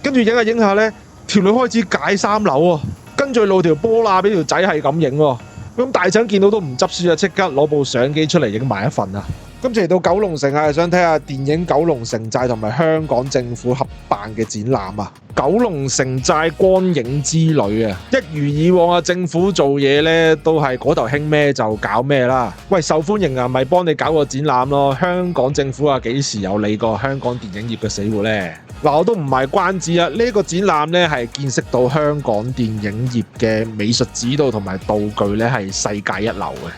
跟住影下影下呢，條女開始解衫樓喎，跟住露條波罅俾條仔係咁影喎。咁大陳見到都唔執輸啊，即刻攞部相機出嚟影埋一份啊！今次嚟到九龍城啊，係想睇下電影《九龍城寨》同埋香港政府合辦嘅展覽啊！九龍城寨光影之旅啊，一如以往啊，政府做嘢呢都係嗰頭興咩就搞咩啦。喂，受歡迎啊，咪幫你搞個展覽咯。香港政府啊，幾時有理過香港電影業嘅死活呢？嗱，我都唔係關子啊！呢個展覽呢係見識到香港電影業嘅美術指導同埋道具呢係世界一流嘅。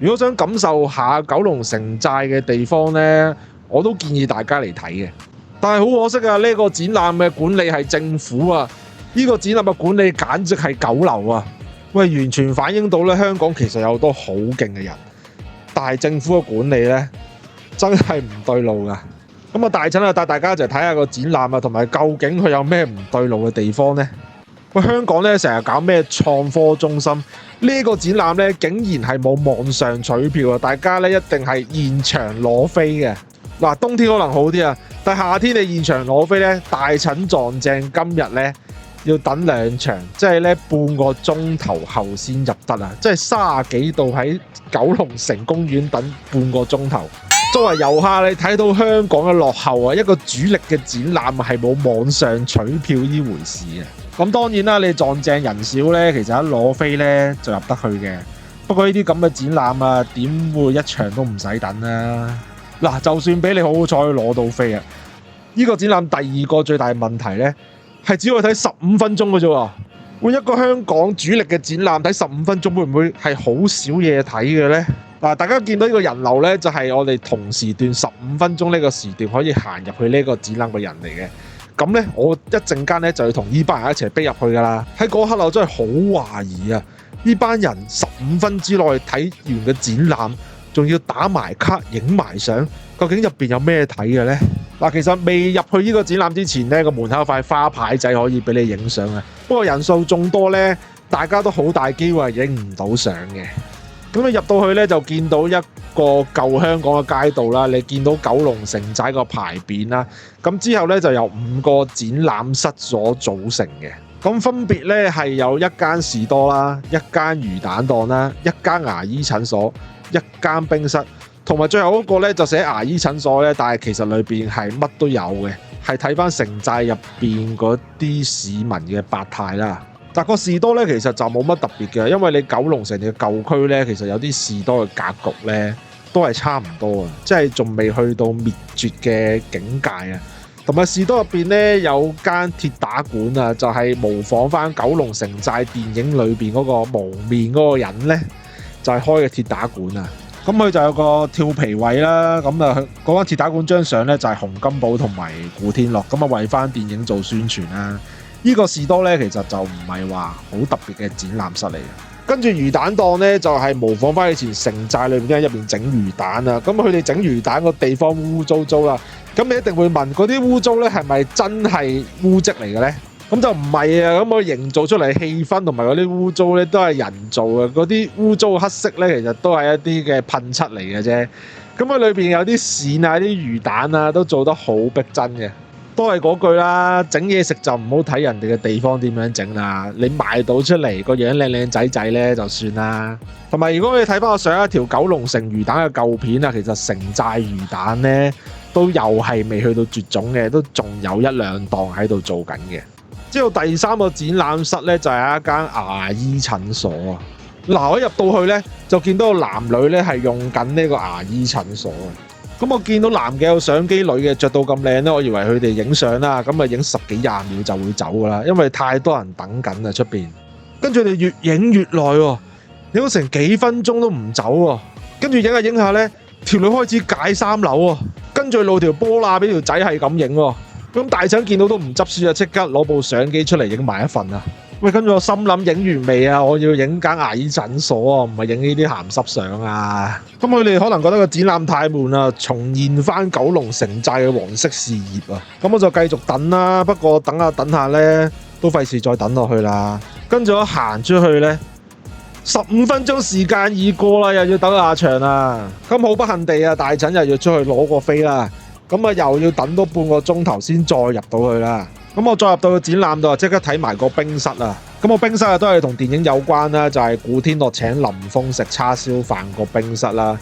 如果想感受下九龍城寨嘅地方呢，我都建議大家嚟睇嘅。但係好可惜啊，呢個展覽嘅管理係政府啊，呢個展覽嘅管理簡直係九流啊！喂，完全反映到咧香港其實有好多好勁嘅人，但係政府嘅管理呢，真係唔對路噶。咁啊，大陳啊帶大家就睇下個展覽啊，同埋究竟佢有咩唔對路嘅地方呢？喂，香港咧成日搞咩創科中心，呢個展覽咧竟然係冇網上取票啊！大家咧一定係現場攞飛嘅。嗱，冬天可能好啲啊，但係夏天你現場攞飛咧，大陳撞正今日咧要等2場，即係咧半個鐘頭後先入得啊！即係30幾度喺九龍城公園等半個鐘頭。作為遊客，你睇到香港嘅落後啊！一個主力嘅展覽係冇網上取票呢回事啊！咁當然啦，你撞正人少呢，其實一攞飛呢就入得去嘅。不過呢啲咁嘅展覽啊，點會一場都唔使等啊？嗱，就算俾你好彩攞到飛啊，呢個展覽第二個最大問題呢，係只可以睇15分鐘嘅啫喎。換一個香港主力嘅展覽睇15分鐘，會唔會係好少嘢睇嘅呢？嗱，大家見到呢個人流呢，就係我哋同時段15分鐘呢個時段可以行入去呢個展覽嘅人嚟嘅。咁呢，我一陣間呢就要同呢班人一齊逼入去噶啦。喺嗰刻我真係好懷疑啊！呢班人15分之內睇完嘅展覽，仲要打埋卡、影埋相，究竟入邊有咩睇嘅呢？嗱，其實未入去呢個展覽之前呢，個門口有塊花牌仔可以俾你影相啊。不過人數眾多呢，大家都好大機會係影唔到相嘅。咁你入到去咧，就見到一個舊香港嘅街道啦，你見到九龍城寨個牌匾啦。咁之後咧就由5個展覽室所組成嘅。咁分別咧係有一間士多啦、一間魚蛋檔啦、一間牙醫診所、一間冰室，同埋最後嗰個咧就寫牙醫診所咧，但係其實裏邊係乜都有嘅，係睇翻城寨入邊嗰啲市民嘅百態啦。但個士多咧，其實就冇乜特別嘅，因為你九龍城嘅舊區咧，其實有啲士多嘅格局咧，都係差唔多啊，即係仲未去到滅絕嘅境界啊。同埋士多入邊咧有間鐵打館啊，就係模仿翻九龍城寨電影裏邊嗰個蒙面嗰個人咧，就係開嘅鐵打館啊。咁佢就有個跳皮位啦，咁啊嗰間鐵打館張相咧就係洪金寶同埋古天樂，咁啊為翻電影做宣傳啦。呢個士多咧，其實就唔係話好特別嘅展覽室嚟嘅。跟住魚蛋檔咧，就係模仿翻以前城寨裏面啲人入邊整魚蛋啊。咁佢哋整魚蛋個地方污糟糟啦。咁你一定會問嗰啲污糟咧係咪真係污跡嚟嘅咧？咁就唔係啊。咁佢營造出嚟嘅氣氛同埋嗰啲污糟咧都係人造嘅。嗰啲污糟黑色咧，其實都係一啲嘅噴漆嚟嘅啫。咁佢裏邊有啲線啊、啲魚蛋啊，都做得好逼真嘅。都係嗰句啦，整嘢食就唔好睇人哋嘅地方點樣整啦，你賣到出嚟個樣靚靚仔仔咧就算啦。同埋如果你睇翻我上一條九龍城魚蛋嘅舊片啊，其實城寨魚蛋咧都又係未去到絕種嘅，都仲有1-2檔喺度做緊嘅。之後第3個展覽室咧就係一間牙醫診所啊。嗱，我一入到去咧就見到個男女咧係用緊呢個牙醫診所啊。咁我見到男嘅有相機，女嘅着到咁靚咧，我以為佢哋影相啦，咁啊影10幾20秒就會走噶啦，因為太多人等緊啊出邊。跟住佢哋越影越耐喎，影咗成幾分鐘都唔走喎。跟住影下影下咧，條女開始解衫樓喎，跟住露條波罅俾條仔係咁影喎。咁大陳見到都唔執輸啊，即刻攞部相機出嚟影埋一份啊！喂，跟住我心諗影完未啊？我要影間牙醫診所啊，唔係影呢啲鹹濕相啊！咁佢哋可能覺得個展覽太悶啦，重現翻九龍城寨嘅黃色事業啊！咁我就繼續等啦。不過等下等下呢，都費事再等落去啦。跟住我行出去呢，15分鐘時間已過啦，又要等下場啦。咁好不幸地啊，大陳又要出去攞個飛啦。咁啊又要等多半個鐘頭先再入到去啦。咁我再入到個展覽度，即刻睇埋個冰室啊！咁個冰室啊都係同電影有關啦，就係古天樂請林峰食叉燒飯個冰室啦。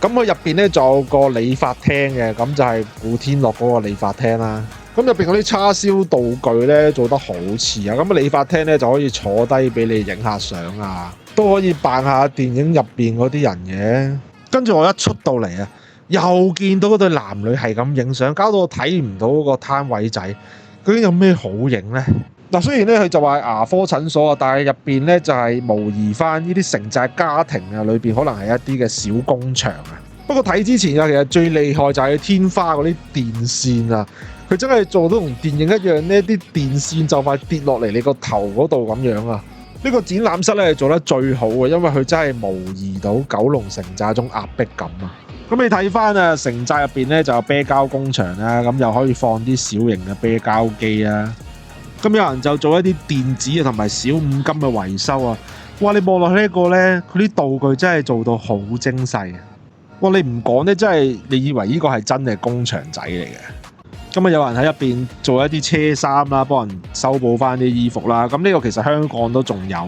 咁佢入邊咧仲有個理髮廳嘅，咁就係古天樂嗰個理髮廳啦。咁入邊嗰啲叉燒道具咧做得好似啊！咁理髮廳咧就可以坐低俾你影下相啊，都可以扮下電影入邊嗰啲人嘅。跟住我一出到嚟啊，又見到嗰對男女係咁影相，搞到我睇唔到嗰個攤位仔。究竟有咩好影呢？嗱，雖然咧佢就話牙科診所啊，但係入邊咧就係模擬翻呢啲城寨家庭啊，裏邊可能係一啲嘅小工場啊。不過睇之前啊，其實最厲害就係天花嗰啲電線啊，佢真係做到同電影一樣呢，啲電線就快跌落嚟你個頭嗰度咁樣啊！呢個展覽室咧係做得最好嘅，因為佢真係模擬到九龍城寨嗰種壓迫感啊！咁你睇翻啊，城寨入邊咧就有啤膠工場啦，咁又可以放啲小型嘅啤膠機啊。咁有人就做一啲電子啊同埋小五金嘅維修啊。哇！你望落去呢一個咧，佢啲道具真係做到好精細啊！哇！你唔講咧，真係你以為呢個係真嘅工場仔嚟嘅。咁啊，有人喺入邊做一啲車衫啦，幫人修補翻啲衣服啦。咁呢個其實香港都仲有，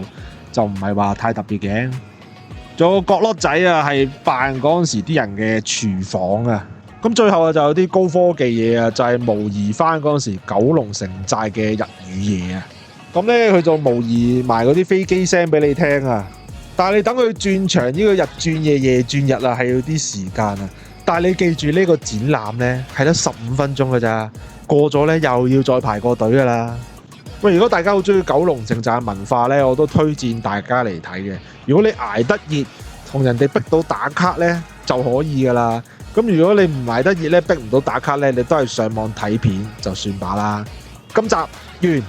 就唔係話太特別嘅。仲有個角落仔啊，係扮嗰陣時啲人嘅廚房啊。咁最後啊，就有啲高科技嘢啊，就係模擬翻嗰陣時九龍城寨嘅日與夜啊。咁咧，佢就模擬埋嗰啲飛機聲俾你聽啊。但係你等佢轉場呢個日轉夜，夜轉日啊，係要啲時間啊。但係你記住呢個展覽咧係得15分鐘㗎咋，過咗咧又要再排個隊㗎啦。喂，如果大家好中意九龍城寨文化咧，我都推薦大家嚟睇嘅。如果你捱得熱，同人哋逼到打卡咧就可以㗎啦。咁如果你唔捱得熱咧，逼唔到打卡咧，你都係上網睇片就算罷啦。今集完。